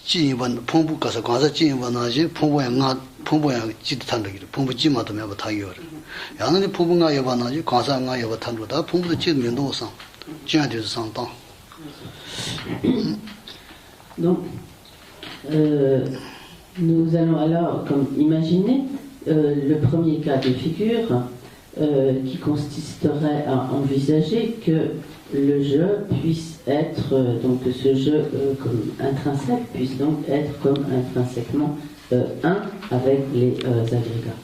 진입은 풍부 가서 가서 진입은 하지 풍부야 지도 탄다기 풍부 지마도 매버 타요. 야는 풍부가 여반하지 가서가 여바 탄로다 풍부도 지도 면도상 지한테서 상당. Donc nous allons alors comme imaginer le premier cas de figure qui consisterait à envisager que le jeu puisse être, donc que ce jeu comme intrinsèque puisse donc être comme intrinsèquement un avec les agrégats.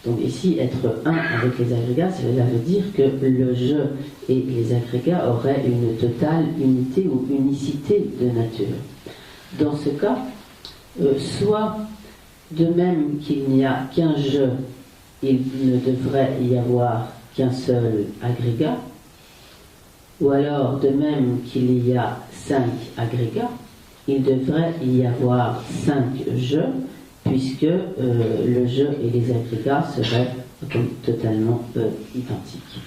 Donc ici, être un avec les agrégats, cela veut dire que le jeu et les agrégats auraient une totale unité ou unicité de nature. Dans ce cas, soit de même qu'il n'y a qu'un jeu, il ne devrait y avoir qu'un seul agrégat, ou alors de même qu'il y a 5 agrégats, il devrait y avoir 5 jeux, puisque le jeu et les agrégats seraient totalement identiques.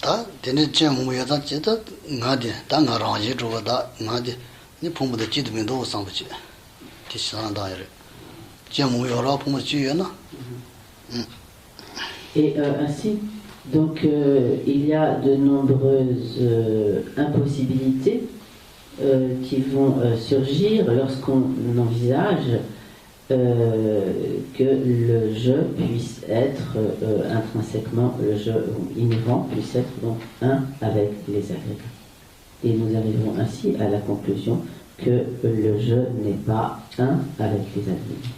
다 되는 제목이다 제다 나디 다 나라지 저거다 나디 니 풍부의 지도면도 상부지 디산다이래 제목이라 풍부 지여나 Et ainsi, donc il y a de nombreuses impossibilités qui vont surgir lorsqu'on envisage que le jeu puisse être intrinsèquement, le jeu inhérent puisse être donc un avec les agrégats. Et nous arriverons ainsi à la conclusion que le jeu n'est pas un avec les agrégats.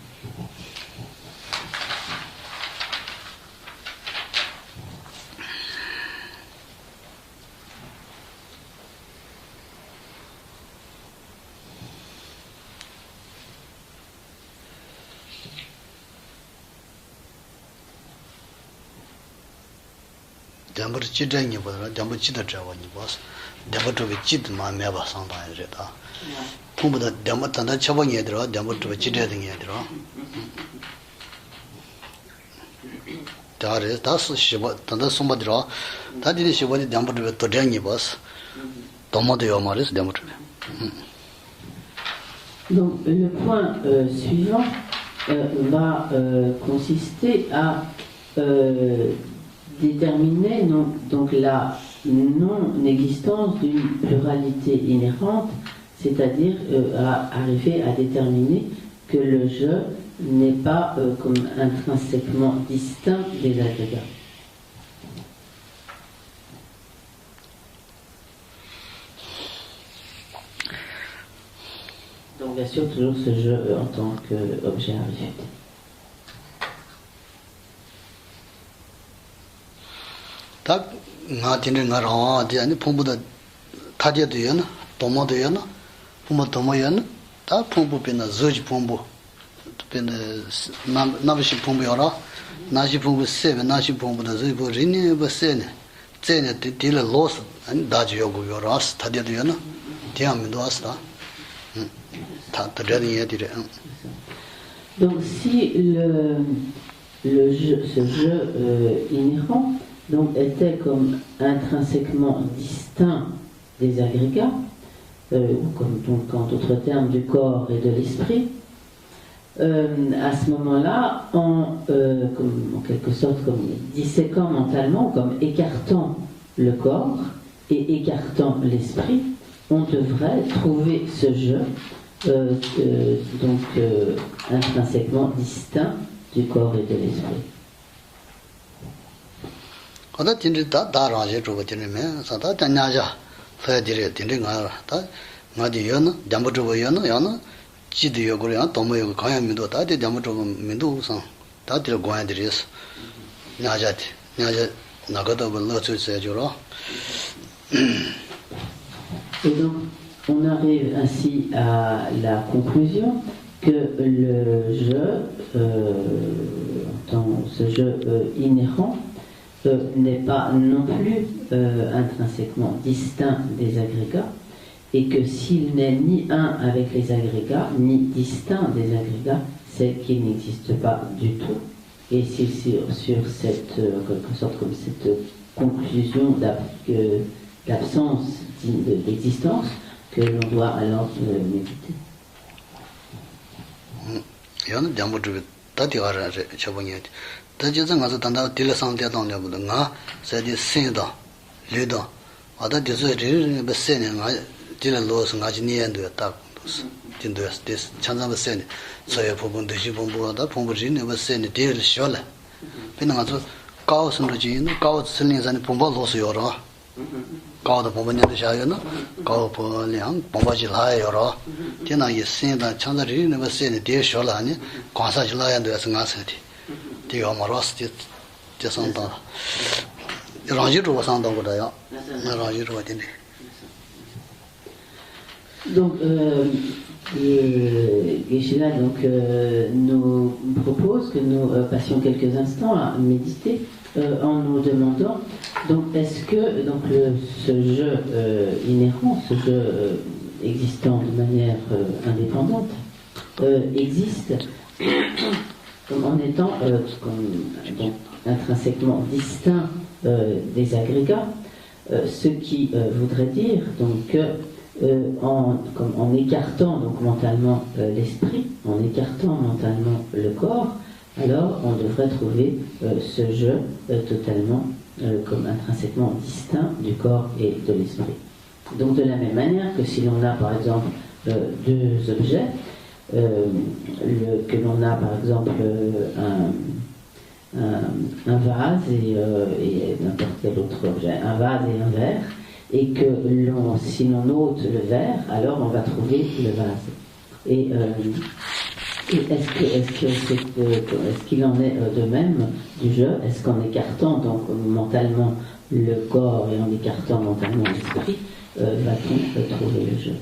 담버 지정이 보다 담버 지다 저거니 보스 담버 저기 지도 마음에 봐 상당히다 풍부다 담버 단단 처방이 들어 담버 저기 지대 등이 들어 다래 다스 시바 단단 숨바 들어 다디디 시바디 담버 저기 도장이 보스 도모도요 말이스 담버 Donc le point suivant va consister à déterminer donc la non-existence d'une pluralité inhérente, c'est-à-dire à arriver à déterminer que le jeu n'est pas comme intrinsèquement distinct des agrégats. Donc bien sûr toujours ce jeu en tant qu'objet à réfuter. 다 나한테는 나랑 아니 풍부다 타제도요나 도모도요나 풍부 도모요나 다 풍부 변나 저지 풍부 변나 나비시 풍부요라 나시 풍부 세베 나시 풍부다 저지 리니 버세네 제네 딜 로스 아니 다지요고요라스 타제도요나 대함도 왔다 다 들려니 얘기래. Donc si le jeu, ce jeu inhérent donc était comme intrinsèquement distinct des agrégats, ou comme donc en d'autres termes du corps et de l'esprit, à ce moment-là, comme, en quelque sorte comme disséquant mentalement, comme écartant le corps et écartant l'esprit, on devrait trouver ce jeu donc intrinsèquement distinct du corps et de l'esprit. 어다 진짜 다라je 저거 되네. 사다 단야자. ፈዲ레 딘링아 다 나디여나 담보저여나 야나 지디여 그래야 도모여 가야미도 다디 담보저 민도상 다디를 고야드리스 나자티 나자 나가도 벌러츠세죠로. Et donc, on arrive ainsi à la conclusion que le jeu, ce jeu inhérent, n'est pas non plus intrinsèquement distinct des agrégats, et que s'il n'est ni un avec les agrégats, ni distinct des agrégats, c'est qu'il n'existe pas du tout, Et c'est sur cette, en quelque sorte, comme cette conclusion d'absence d'existence que l'on doit alors méditer. Cao da pomba nyanda shaya na, cao po liang, pomba chi laya yoro, tena yi sen da chanda ri nipa sen ni diya sho la ni, kwanza chi laya ndoya sa nga sen ti. Ti yo ma ros ti san tang. Rangji ruwa san tang kuda ya, rangji ruwa tini. Donc, Geshe-la nous propose que nous passions quelques instants à méditer en nous demandant donc est-ce que donc ce jeu inhérent, ce jeu existant de manière indépendante existe comme en étant donc, intrinsèquement distinct des agrégats, ce qui voudrait dire donc que en écartant donc mentalement l'esprit, en écartant mentalement le corps, alors on devrait trouver ce jeu totalement comme intrinsèquement distinct du corps et de l'esprit. Donc de la même manière que si l'on a par exemple deux objets, que l'on a par exemple un vase et n'importe quel autre objet, un vase et un verre, et que si l'on ôte le verre, alors on va trouver le vase. Et est-ce qu'il en est de même du jeu? Est-ce qu'en écartant donc mentalement le corps et en écartant mentalement l'esprit, va-t-on trouver le jeu?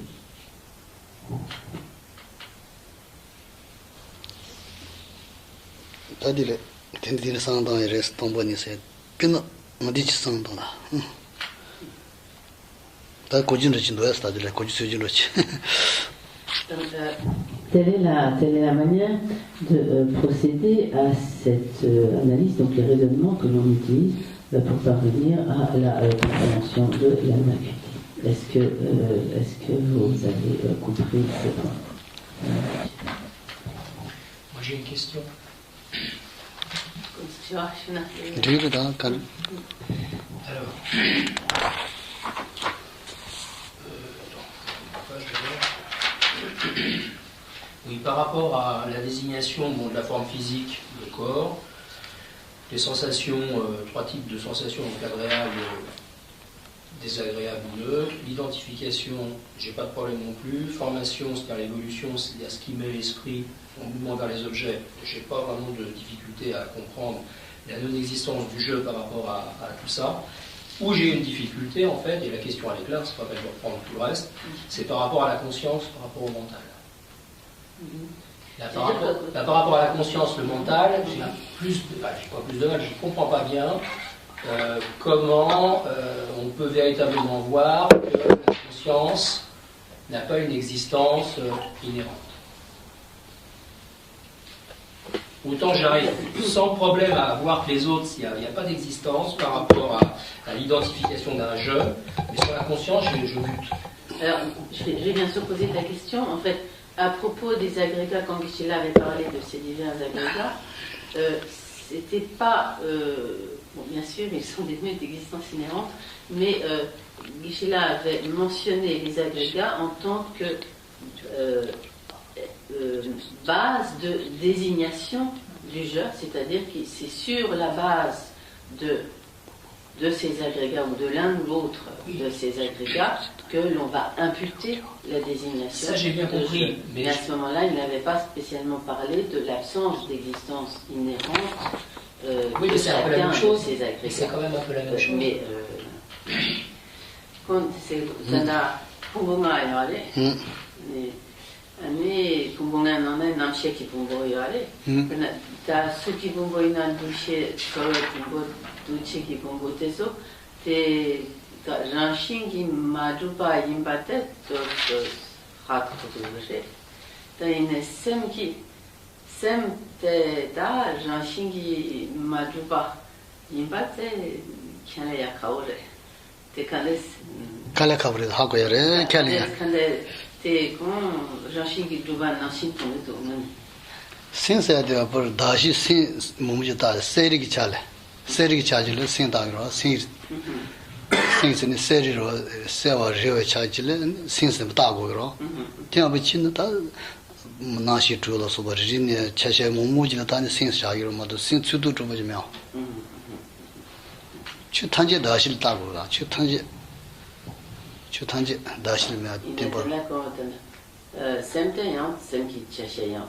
Telle est la manière de procéder à cette analyse, donc les raisonnements que l'on utilise pour parvenir à la compréhension de la vacuité. Est-ce que vous avez compris ce point? Moi j'ai une question. Alors, oui, par rapport à la désignation de la forme physique, le corps, les sensations, trois types de sensations, donc agréables, désagréables ou neutres, l'identification, j'ai pas de problème non plus, formation, c'est-à-dire l'évolution, c'est-à-dire ce qui met l'esprit en mouvement vers les objets, j'ai pas vraiment de difficulté à comprendre la non-existence du jeu par rapport à tout ça. Où j'ai une difficulté, en fait, et la question elle est claire, c'est pas que je vais reprendre tout le reste, c'est par rapport à la conscience, par rapport au mental. Là, par rapport à la conscience, le mental, j'ai pas plus de mal, je ne comprends pas bien comment on peut véritablement voir que la conscience n'a pas une existence inhérente. Autant j'arrive sans problème à voir que les autres, il n'y a pas d'existence par rapport à l'identification d'un je, mais sur la conscience, je bute. Alors, je vais bien sûr poser ta question. En fait, à propos des agrégats, quand Geshe-la avait parlé de ces divers agrégats, c'était pas... bon, bien sûr, ils sont dénués d'existence inhérente, mais Geshe-la avait mentionné les agrégats en tant que base de désignation du je, c'est-à-dire que c'est sur la base de ces agrégats ou de l'un ou l'autre de ces agrégats que l'on va imputer la désignation. Ça j'ai bien compris. Mais à ce moment-là, il n'avait pas spécialement parlé de l'absence d'existence inhérente oui, mais c'est un peu la même chose. Ces agrégats. C'est quand même un peu la même chose. Mais quand c'est 아니 공공한 너네 남시에 기본보이라래. 그러나 다 수기 본보이난 두시에 저의 본보 두치 기본보태서 대 란싱기 마두바 임바테 또 하트도 그래. 다이네 셈기 sem te da janshingi maduba imbate kana ya kaure te kales kala khabre ha ko yare kale te kon janshingi duba nashin to non sin se de par dashi sin mumje ta seri ki chale seri ki chajile sin da ro sin sin sin seri ro sewa rewe chajile sin se da go ro tya ba chin da 나시 주로 소버리네 체체 모모지가 다니 신사기로 모두 신추도 좀 보면 추탄제 다실 따고가 추탄제 다실면 tempo semteyan semki checheyan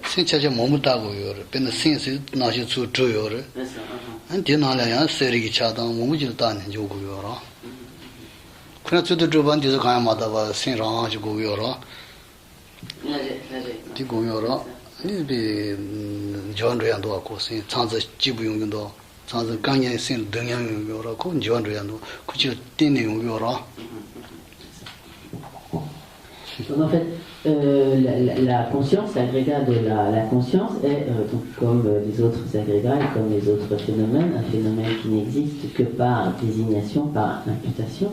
신체제 몸을 따고요 근데 신스 나시 주 주요를 안 되나려야 세리기 차당 모모지도 다니 요고요 그냥 저도 저번에도 가야마다 봐 신랑 가지고 요라 di gongyo ni bi juan ruyan do ko sin changzi ji bu yong do changzi gang yan sin deng yang yong ro ko juan ruyan do ku ji din ne yong ro. Donc en fait, la conscience, l'agrégat de la conscience est, donc, comme les autres agrégats et comme les autres phénomènes, un phénomène qui n'existe que par désignation, par imputation,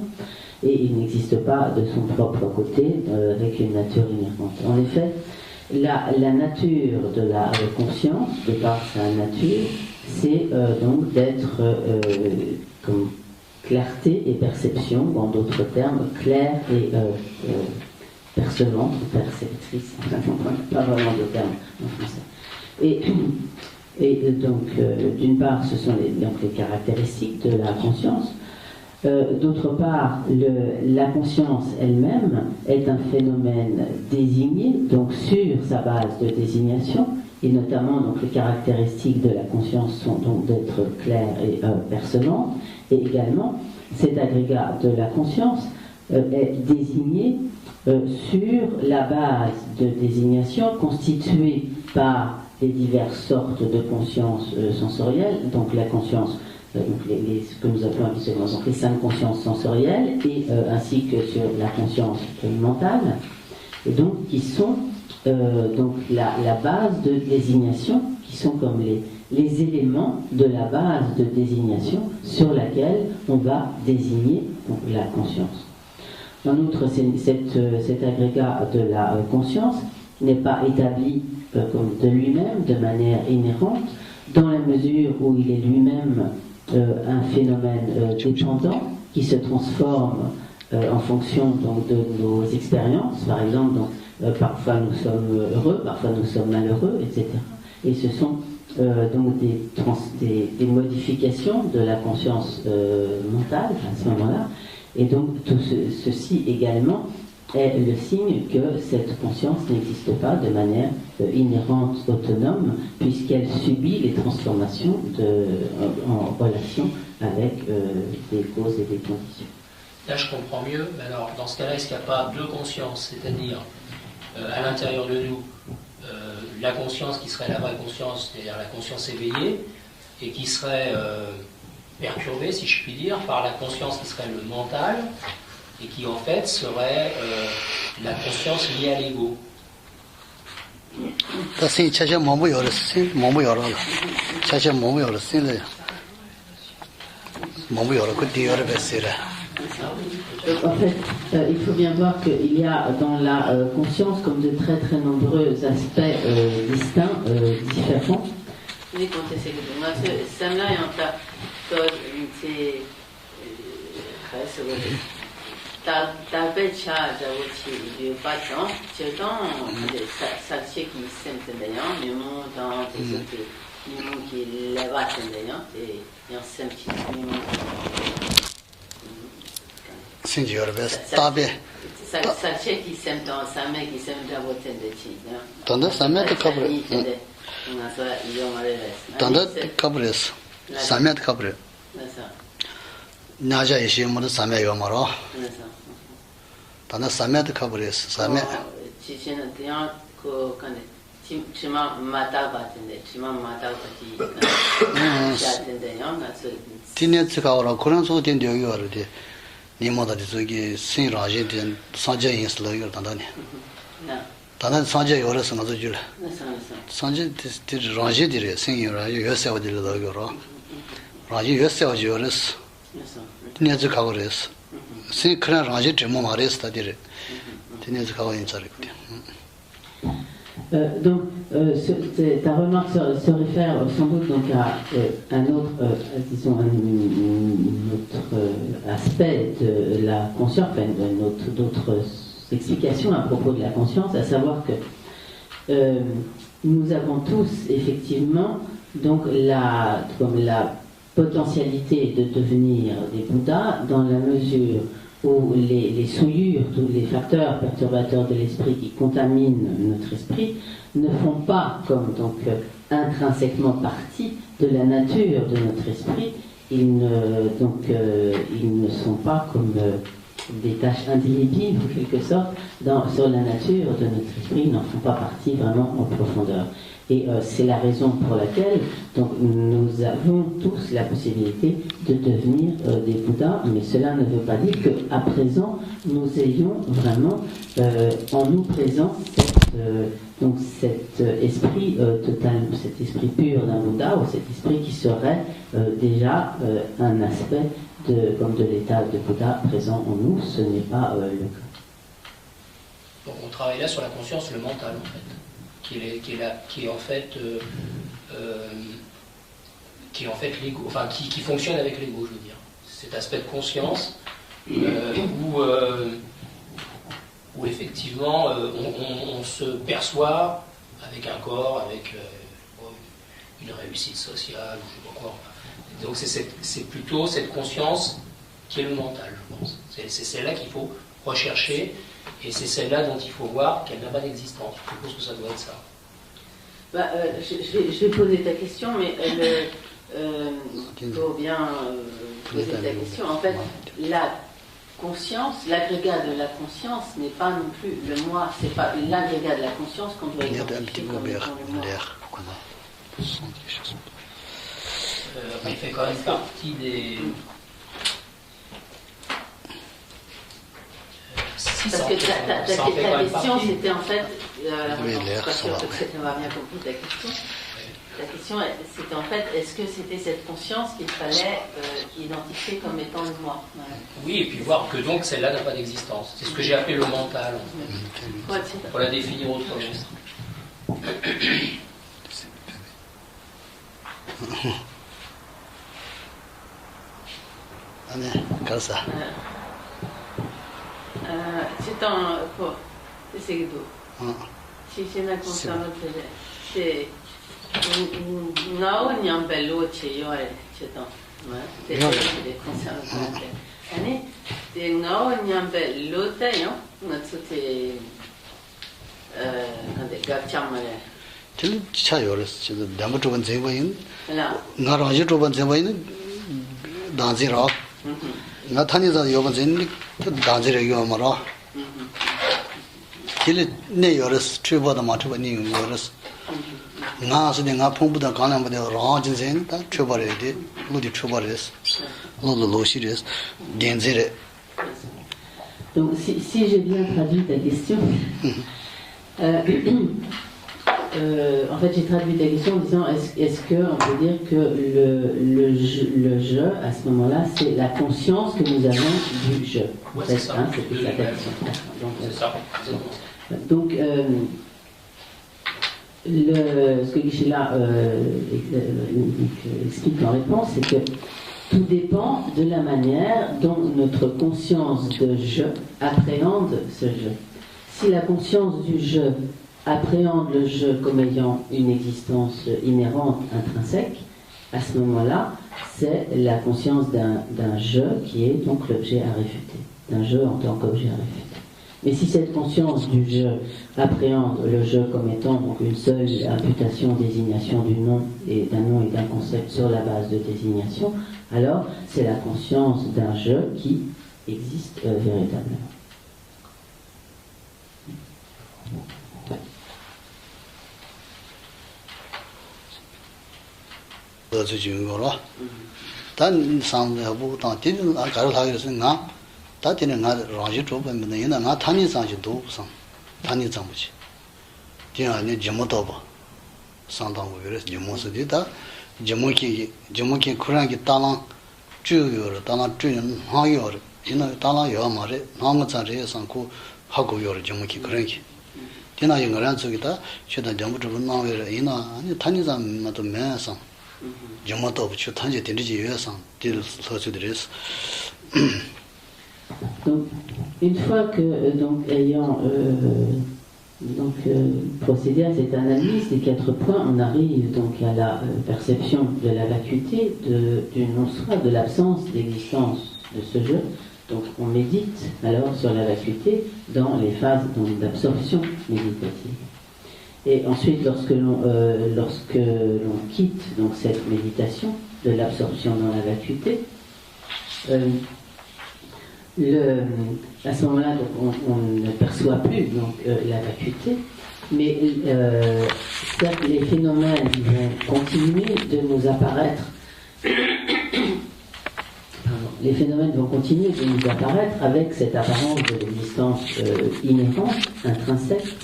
et il n'existe pas de son propre côté avec une nature inhérente. En effet, la nature de la conscience, de par sa nature, c'est donc d'être comme clarté et perception, en d'autres termes, claire et percevante, perceptrice, pas vraiment de terme en français. Et donc, d'une part, ce sont les caractéristiques de la conscience. D'autre part, la conscience elle-même est un phénomène désigné, donc sur sa base de désignation, et notamment donc, les caractéristiques de la conscience sont donc d'être claire et percevante, et également cet agrégat de la conscience est désigné sur la base de désignation constituée par les diverses sortes de conscience sensorielles, donc la conscience, donc ce que nous appelons habituellement donc les 5 consciences sensorielles, et ainsi que sur la conscience mentale, et donc qui sont donc la base de désignation, qui sont comme les éléments de la base de désignation sur laquelle on va désigner donc, la conscience. En outre, cet agrégat de la conscience n'est pas établi comme de lui-même, de manière inhérente, dans la mesure où il est lui-même un phénomène dépendant qui se transforme en fonction donc, de nos expériences. Par exemple, donc, parfois nous sommes heureux, parfois nous sommes malheureux, etc. Et ce sont donc des modifications de la conscience mentale à ce moment-là. Et donc tout ceci également est le signe que cette conscience n'existe pas de manière inhérente, autonome, puisqu'elle subit les transformations en relation avec des causes et des conditions. Là, je comprends mieux. Mais alors, dans ce cas-là, est-ce qu'il n'y a pas deux consciences, c'est-à-dire à l'intérieur de nous, la conscience qui serait la vraie conscience, c'est-à-dire la conscience éveillée, et qui serait perturbée, si je puis dire, par la conscience qui serait le mental, et qui en fait serait la conscience liée à l'ego. En fait, il faut bien voir qu'il y a dans la conscience comme de très très nombreux aspects distincts, différents. Naja ishi mo samya yo maro. Tana samya de kabres, samya. Chichena tiya ko kane chima mata batende, chima mata bati. Chatende yo na so. Tine tsika ora koran so den de yo ro de. Ni mo da de so gi sin ra je den sa je yin slo yo tanda ni. 다른 산재 요래서 나도 줄. Na sa na sa. 산재 라지들이 생이라 요새어들도 그러. 라지 요새어지 요래서. Na sa. 내가 가고 그랬어. 생 그런 라지 좀 말했어 다들. 내가 가고 인사했거든. Donc, ta remarque se réfère sans doute donc à un autre, disons, un autre aspect de la conscience, enfin, d'autres explications à propos de la conscience, à savoir que nous avons tous effectivement donc la potentialité de devenir des Bouddhas dans la mesure où les souillures, tous les facteurs perturbateurs de l'esprit qui contaminent notre esprit ne font pas comme donc intrinsèquement partie de la nature de notre esprit. Ils ne sont pas comme des tâches indélébiles en quelque sorte sur la nature de notre esprit, ils n'en font pas partie vraiment en profondeur. Et c'est la raison pour laquelle donc, nous avons tous la possibilité de devenir des Bouddhas, mais cela ne veut pas dire qu'à présent, nous ayons vraiment en nous présent cet esprit total, cet esprit pur d'un Bouddha, ou cet esprit qui serait déjà un aspect comme de l'état de Bouddha présent en nous. Ce n'est pas le cas. Donc on travaille là sur la conscience, le mental en fait. Qui est en fait l'ego, enfin qui fonctionne avec l'ego, je veux dire. Cet aspect de conscience où effectivement on se perçoit avec un corps, avec une réussite sociale, ou je sais pas quoi. Donc c'est plutôt cette conscience qui est le mental, je pense. C'est celle-là qu'il faut rechercher. Et c'est celle-là dont il faut voir qu'elle n'a pas d'existence. Je suppose que ça doit être ça. Je vais poser ta question, mais il faut bien poser ta question. En fait, la conscience, l'agrégat de la conscience n'est pas non plus le moi. C'est pas l'agrégat de la conscience qu'on doit identifier comme étant le moi. Il fait quand même partie des... Parce que ta question, c'était en fait, on va bien compris ta question. La question, c'était en fait, est-ce que c'était cette conscience qu'il fallait identifier comme étant le moi? Oui, et puis voir que donc celle-là n'a pas d'existence. C'est ce que j'ai appelé le mental, en fait. Pour la définir autrement. Allez, comme ça. C'est un quoi? C'est que si c'est la conscience, c'est non, il y a un bel autre qui c'est un. C'est des consciences. Allez, c'est non, il y a un bel autre, hein? C'est des gars qui til chayores til dama toban zebayin nga raji toban zebayin danzira nga thani za yoban zen danzira yomara til ne yores tribo da ma tribo ni yores nga sine nga phombu da kana ma de rajin zen ta tribo re de lu di tribo res lo shires denzire. Donc si j'ai bien traduit ta question en fait, j'ai traduit ta question en disant est-ce qu'on peut dire que le je, à ce moment-là, c'est la conscience que nous avons du je. Ouais, c'est ça. C'était ça ta question. C'est ça. Donc, ce que Guichet-là explique en réponse, c'est que tout dépend de la manière dont notre conscience de je appréhende ce je. Si la conscience du je appréhende le je comme ayant une existence inhérente, intrinsèque, à ce moment-là, c'est la conscience d'un je qui est donc l'objet à réfuter, d'un je en tant qu'objet à réfuter. Mais si cette conscience du je appréhende le je comme étant donc une seule imputation, désignation du nom et d'un concept sur la base de désignation, alors c'est la conscience d'un je qui existe véritablement. Dan sang bu tang tin a gar la ge sen nga ta tin nga ra ji zhuo ben ne yin nga ta ni sang ji du sang ta ni zang bu ji tiani jimotoba santangu gres jimosu dita jimoki kurangi talang chuyor talang chun hayor ina talang yo mare nang tsare sanku hago yor jimoki kurangi tina yingaran tsugita chudan jambu chubu nawe ina ani tanizam mato mesan jimotoba chu tanje tinji yesan til sosu dres. Donc, une fois que, donc, ayant procédé à cette analyse des 4 points, on arrive donc à la perception de la vacuité, du non-soi, de l'absence d'existence de ce jeu. Donc, on médite alors sur la vacuité dans les phases d'absorption méditative. Et ensuite, lorsque l'on quitte donc cette méditation de l'absorption dans la vacuité, à ce moment-là, on ne perçoit plus donc, la vacuité, mais certes, les phénomènes vont continuer de nous apparaître. Les phénomènes vont continuer de nous apparaître avec cette apparence de l'existence inhérente, intrinsèque.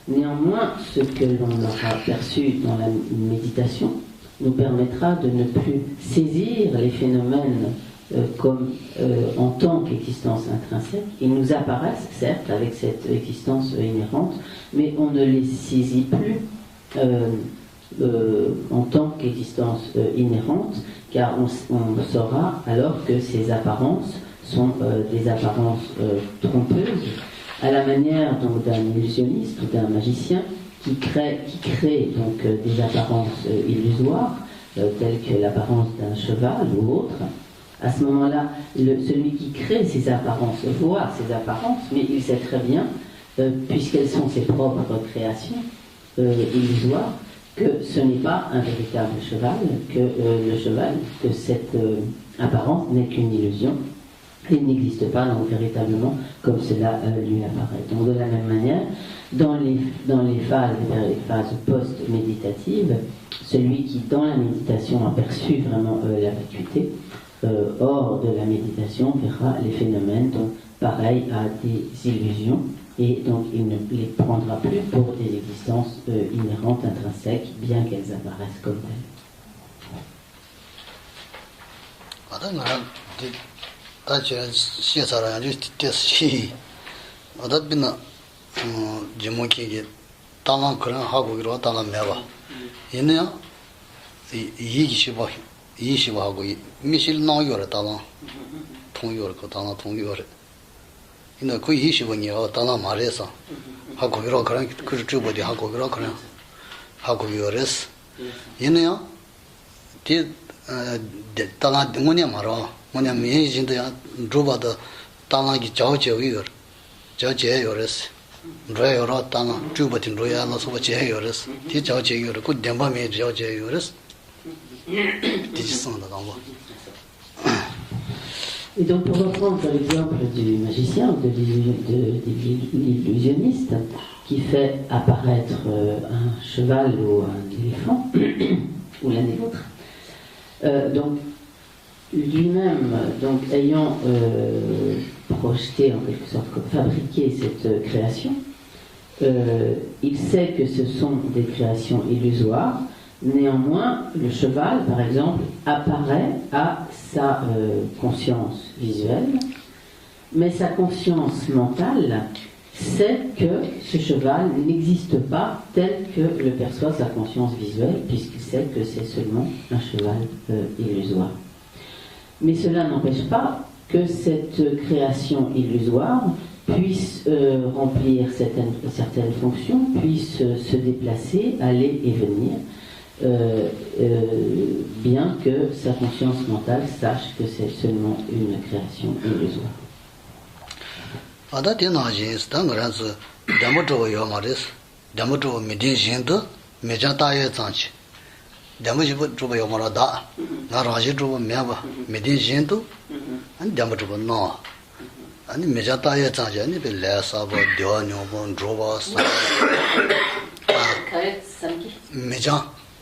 Néanmoins, ce que l'on aura perçu dans la méditation nous permettra de ne plus saisir les phénomènes comme en tant qu'existence intrinsèque. Ils nous apparaissent, certes, avec cette existence inhérente, mais on ne les saisit plus en tant qu'existence inhérente, car on saura alors que ces apparences sont des apparences trompeuses, à la manière donc d'un illusionniste ou d'un magicien qui crée donc des apparences illusoires, telles que l'apparence d'un cheval ou autre. À ce moment-là, celui qui crée ces apparences voit ces apparences, mais il sait très bien, puisqu'elles sont ses propres créations illusoires, que ce n'est pas un véritable cheval, que cette apparence n'est qu'une illusion. Il n'existe pas donc véritablement comme cela lui apparaît. Donc de la même manière, dans les phases post-méditatives, celui qui dans la méditation a perçu vraiment la vacuité, hors de la méditation verra les phénomènes donc pareils à des illusions, et donc il ne les prendra plus pour des existences inhérentes, intrinsèques, bien qu'elles apparaissent comme telles. ina ku yi shi wani ya tana mare sa ha ko ro kran ku chu bo di ha ko ro kran ha ko yo res ina ya ti tana ngone maro ngone mi jin da ro ba da tana gi chao che yo res ro yo ro tana chu bo tin ro ya la so ba che yo res ti chao che yo ku dem ba me chao che yo res ti ji son da dang ba. Et donc, pour reprendre l'exemple du magicien, de l'illusionniste, qui fait apparaître un cheval ou un éléphant, ou l'un des autres, donc, lui-même, donc, ayant projeté, en quelque sorte, fabriqué cette création, il sait que ce sont des créations illusoires. Néanmoins, le cheval, par exemple, apparaît à sa conscience visuelle, mais sa conscience mentale sait que ce cheval n'existe pas tel que le perçoit sa conscience visuelle, puisqu'il sait que c'est seulement un cheval illusoire. Mais cela n'empêche pas que cette création illusoire puisse remplir certaines fonctions, puisse se déplacer, aller et venir, bien que sa conscience mentale sache que c'est seulement une création illusoire.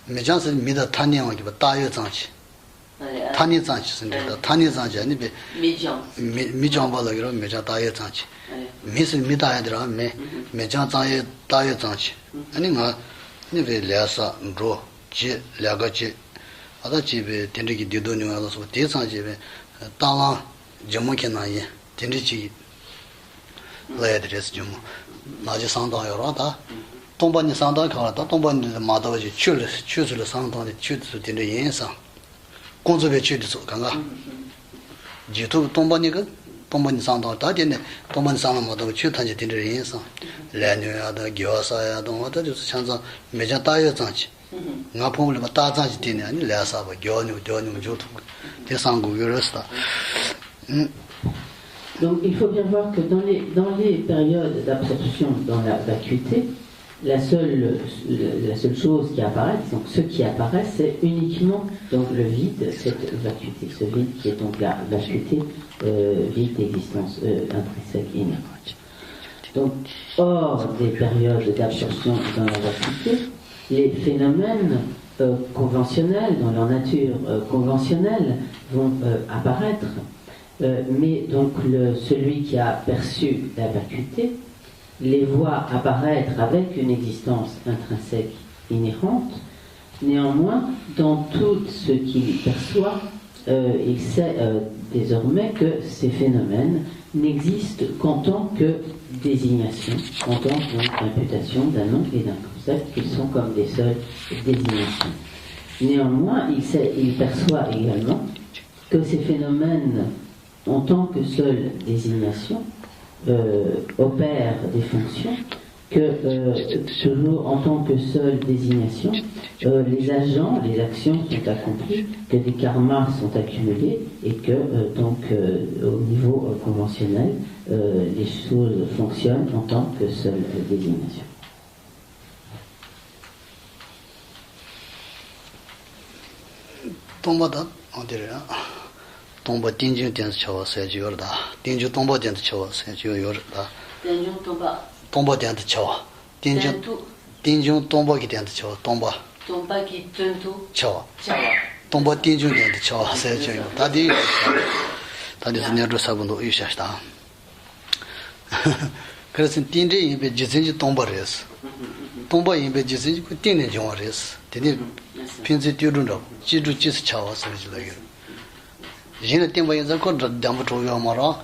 Mejan se mida tanya wa ba ta yo zang chi 타니 장치인데 타니 장치 아니 미장 발라기로 메자 다예 장치 미스 미다야들아 메장 장에 다예 장치 아니 나 니베 려사 로지 려가지 아다 집에 된리기 디도니 와서 대상집에 땅랑 점목해나예 된리지 라야드레스 좀 나지 상당요라다 동반이 상당 가다 동반이 마다지 추를 상당의 추도 되는 인상 공조배 추도 간가 지도 동반이가 동반이 상당 다 되네 동반이 상당 마다 추탄지 되는 인상 래녀야다 교사야 동어다就是像每家大学长期我朋友们大长期되네 아니 래사바 교new 저도 대상고 요랬다 Donc il faut bien voir que dans les périodes d'absorption dans la vacuité, la seule chose qui apparaît, donc ce qui apparaît, c'est uniquement donc le vide, cette vacuité, ce vide qui est donc la vacuité, vide d'existence intrinsèque et inhérente. Donc hors des périodes d'absorption dans la vacuité, les phénomènes conventionnels, dans leur nature conventionnelle, vont apparaître. Mais donc celui qui a perçu la vacuité les voit apparaître avec une existence intrinsèque inhérente. Néanmoins, dans tout ce qu'il perçoit, il sait désormais que ces phénomènes n'existent qu'en tant que désignation, en tant qu'imputation d'un nom et d'un concept, qu'ils sont comme des seules désignations. Néanmoins, il perçoit également que ces phénomènes en tant que seule désignation, opèrent des fonctions, que toujours en tant que seule désignation, les agents, les actions sont accomplies, que des karmas sont accumulés et que donc au niveau conventionnel, les choses fonctionnent en tant que seule désignation. 동바 딘주 댄스 쳐 세지요다 딘주 동바 댄스 쳐 세지요다 동바 댄스 쳐 딘주 동바기 댄스 쳐 동바기 댄스 쳐 동바 딘주 댄스 쳐 세지요 다디 스냐로 사분도 유샤다 그래서 딘주 이베 지진지 동바레스 동바 이베 지진지 그 딘네 정어레스 딘네 핀지 띄우는다 지주 지스 쳐와 세지라요 Jina Timba Yanzan ko Dambu Toyo Mara,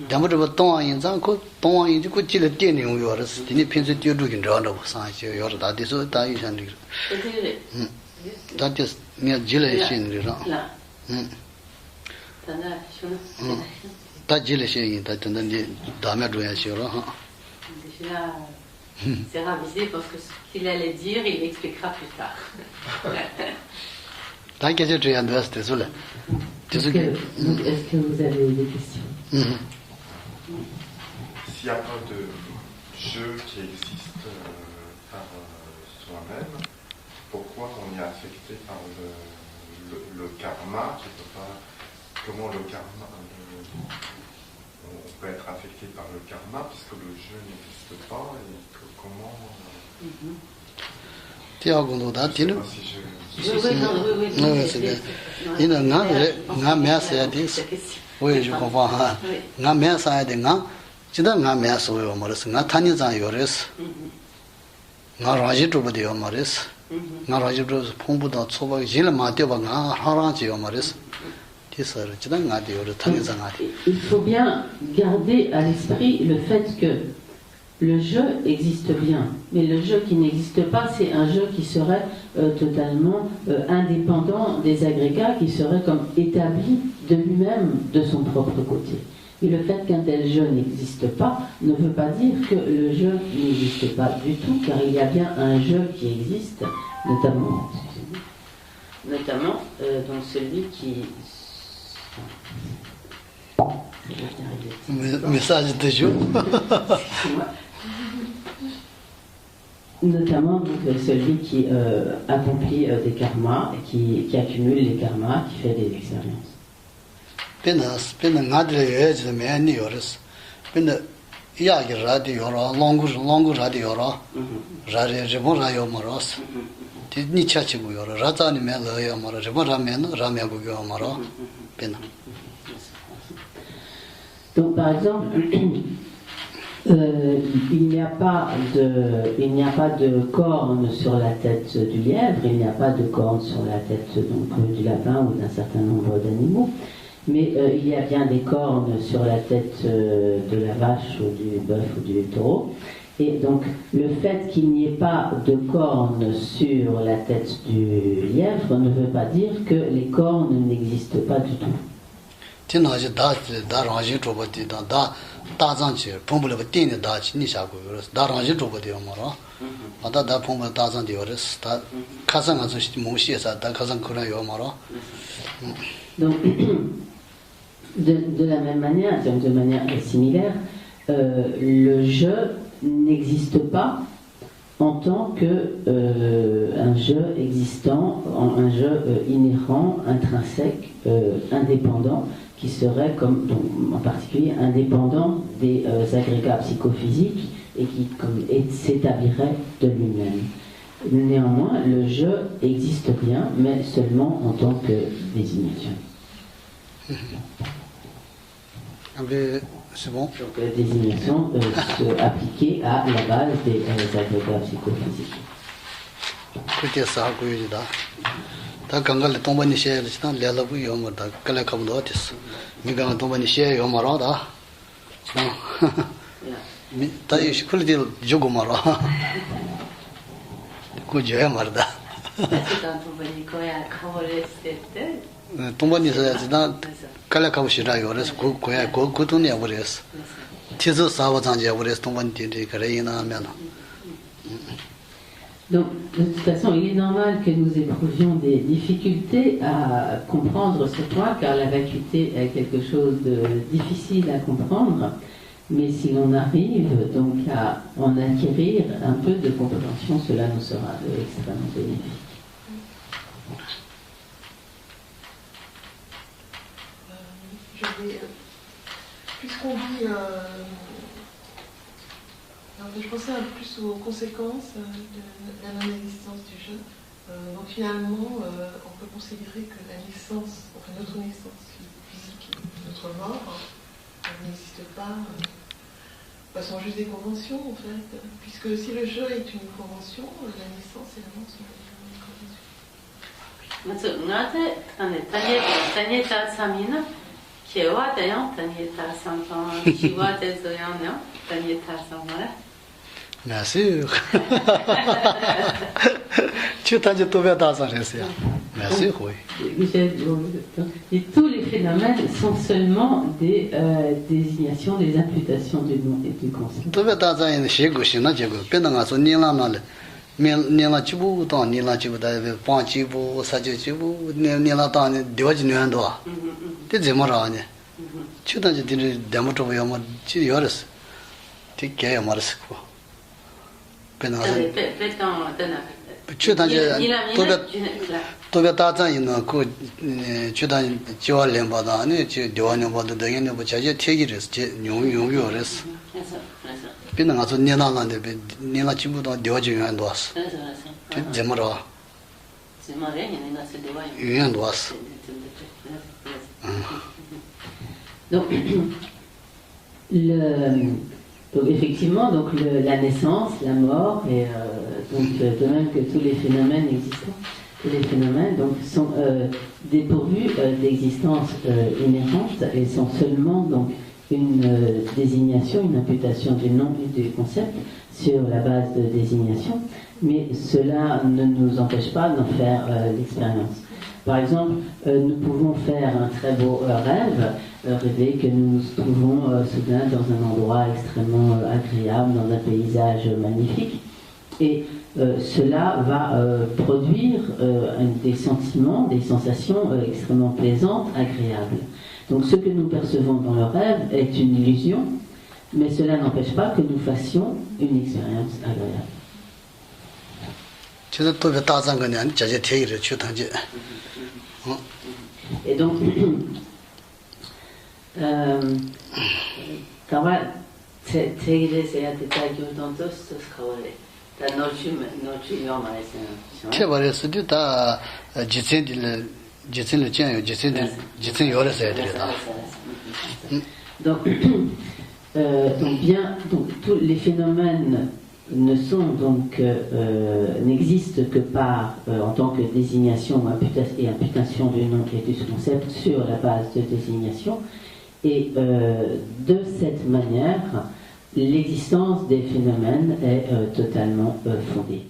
Dambu Tonga Yanzan ko Tonga Yanzi ko Chile Tini Yoras, Tini Pinsu Tiodukin Randa Sanchi Yor, that is so that is and that is near Jilla Shin. That Jilla Shin, that and then the Damadou Yashura. C'est ravisé parce que ce qu'il allait dire, il expliquera plus tard. Thank you, Adrian West. Est-ce que vous avez des questions? S'il n'y a pas de jeu qui existe par soi-même, pourquoi on est affecté par le karma qui peut pas, comment le karma, on peut être affecté par le karma puisque le jeu n'existe pas et que comment... nga mea saya dis we ju ko fa ha nga mea saya de nga chida nga mea so yo maris nga thani za yo res nga raji tu ba de yo maris nga raji tu phombu da choba jil ma de ba nga harang ji yo maris tisar chida nga de yo thani za nga de. Il faut bien garder à l'esprit le fait que le jeu existe bien, mais le jeu qui n'existe pas, c'est un jeu qui serait totalement indépendant des agrégats, qui serait comme établi de lui-même, de son propre côté. Et le fait qu'un tel jeu n'existe pas ne veut pas dire que le jeu n'existe pas du tout, car il y a bien un jeu qui existe, notamment donc celui qui... Message de jeu. Notamment donc, celui qui accomplit des karmas, qui accumule les karmas, qui fait des expériences. 야기 라디오라 롱구 라디오라 라레 제보라요 마로스 디니 차치고요 라자니 멜어요 마로 제보라면 라메고요 마로 벤 Donc par exemple, il n'y a pas de cornes sur la tête du lièvre, il n'y a pas de cornes sur la tête donc, du lapin ou d'un certain nombre d'animaux, mais il y a bien des cornes sur la tête de la vache ou du bœuf ou du taureau. Et donc le fait qu'il n'y ait pas de cornes sur la tête du lièvre ne veut pas dire que les cornes n'existent pas du tout. 진하지 다랑지 조버디 다 다장지 봄불에 띵네 다지 니샤고 다랑지 조버디 말아 아다 봄불 다장디 어렸어 다 가상 아주 모시에서 다 가상 그래요 말아 Donc de la même manière, de manière similaire, le jeu n'existe pas en tant que un jeu existant, un jeu inhérent, intrinsèque, indépendant, qui serait comme, donc, en particulier indépendant des agrégats psychophysiques et qui s'établirait de lui-même. Néanmoins, le jeu existe bien, mais seulement en tant que désignation. C'est bon. Donc désignation appliquée à la base des agrégats psychophysiques. 그때 사고이다. 다 강갈 동반이 셰르스탄 레라부 요마다 칼라카부도 어땠어. 네가 동반이 셰 요마라다. 다 시쿨디 조고 말아. 그저야 말다. 동반이 서야지다. 칼라카부시라 요레스 고야 고고도냐 버렸어. 티즈 사와장제 버렸어 동반이 그래이나 하면. Donc, de toute façon, il est normal que nous éprouvions des difficultés à comprendre ce point, car la vacuité est quelque chose de difficile à comprendre. Mais si l'on arrive donc à en acquérir un peu de compréhension, cela nous sera extrêmement bénéfique. Puisqu'on dit... je pensais un peu plus aux conséquences de la non-existence du jeu. Donc finalement, on peut considérer que la naissance, enfin notre naissance physique, notre mort, n'existe pas, sont juste des conventions en fait. Puisque si le jeu est une convention, la naissance et la mort sont des conventions. Bien sûr. Tu t'as dit tout bien dans ça, Bien sûr, oui. Et tous les phénomènes sont seulement des désignations, des imputations du nom et du concept. Tout bien dans ça, il y a chez Gauche, il y a chez Gauche. Pendant que nous sommes là, chibu dans nila chibu da pan chibu sa chibu nila ta ne dewa ji nyan do te zemara ne chuda ji de demo to yo ma chi yoris te ke yo maris ko pena chuda ji to be ta zan yin ko chuda jiwa len ba da ne ji dewa ne ba da de ne ba cha je te gi res je nyong yong yo res pena ga so nila na de nila chibu da dewa ji nyan do as te zemara nyan do as Donc, effectivement, donc la naissance, la mort, et donc de même que tous les phénomènes existants, tous les phénomènes donc, sont dépourvus d'existence inhérente et sont seulement donc une désignation, une imputation du nom et du concept sur la base de désignation, mais cela ne nous empêche pas d'en faire l'expérience. Par exemple, nous pouvons faire un très beau rêve, rêver que nous nous trouvons soudain dans un endroit extrêmement agréable, dans un paysage magnifique, et cela va produire des sentiments, des sensations extrêmement plaisantes, agréables. Donc ce que nous percevons dans le rêve est une illusion, mais cela n'empêche pas que nous fassions une expérience agréable. Et donc, 제일에서야 대타교동도 스스카오레. 다 노주요 말했어요. 체바레스도 다 지진을 쟁요 지진 요래서 해야 되다. Donc tous les phénomènes ne sont donc n'existent que par en tant que désignation et imputation du nom et du concept sur la base de désignation, et de cette manière l'existence des phénomènes est totalement fondée.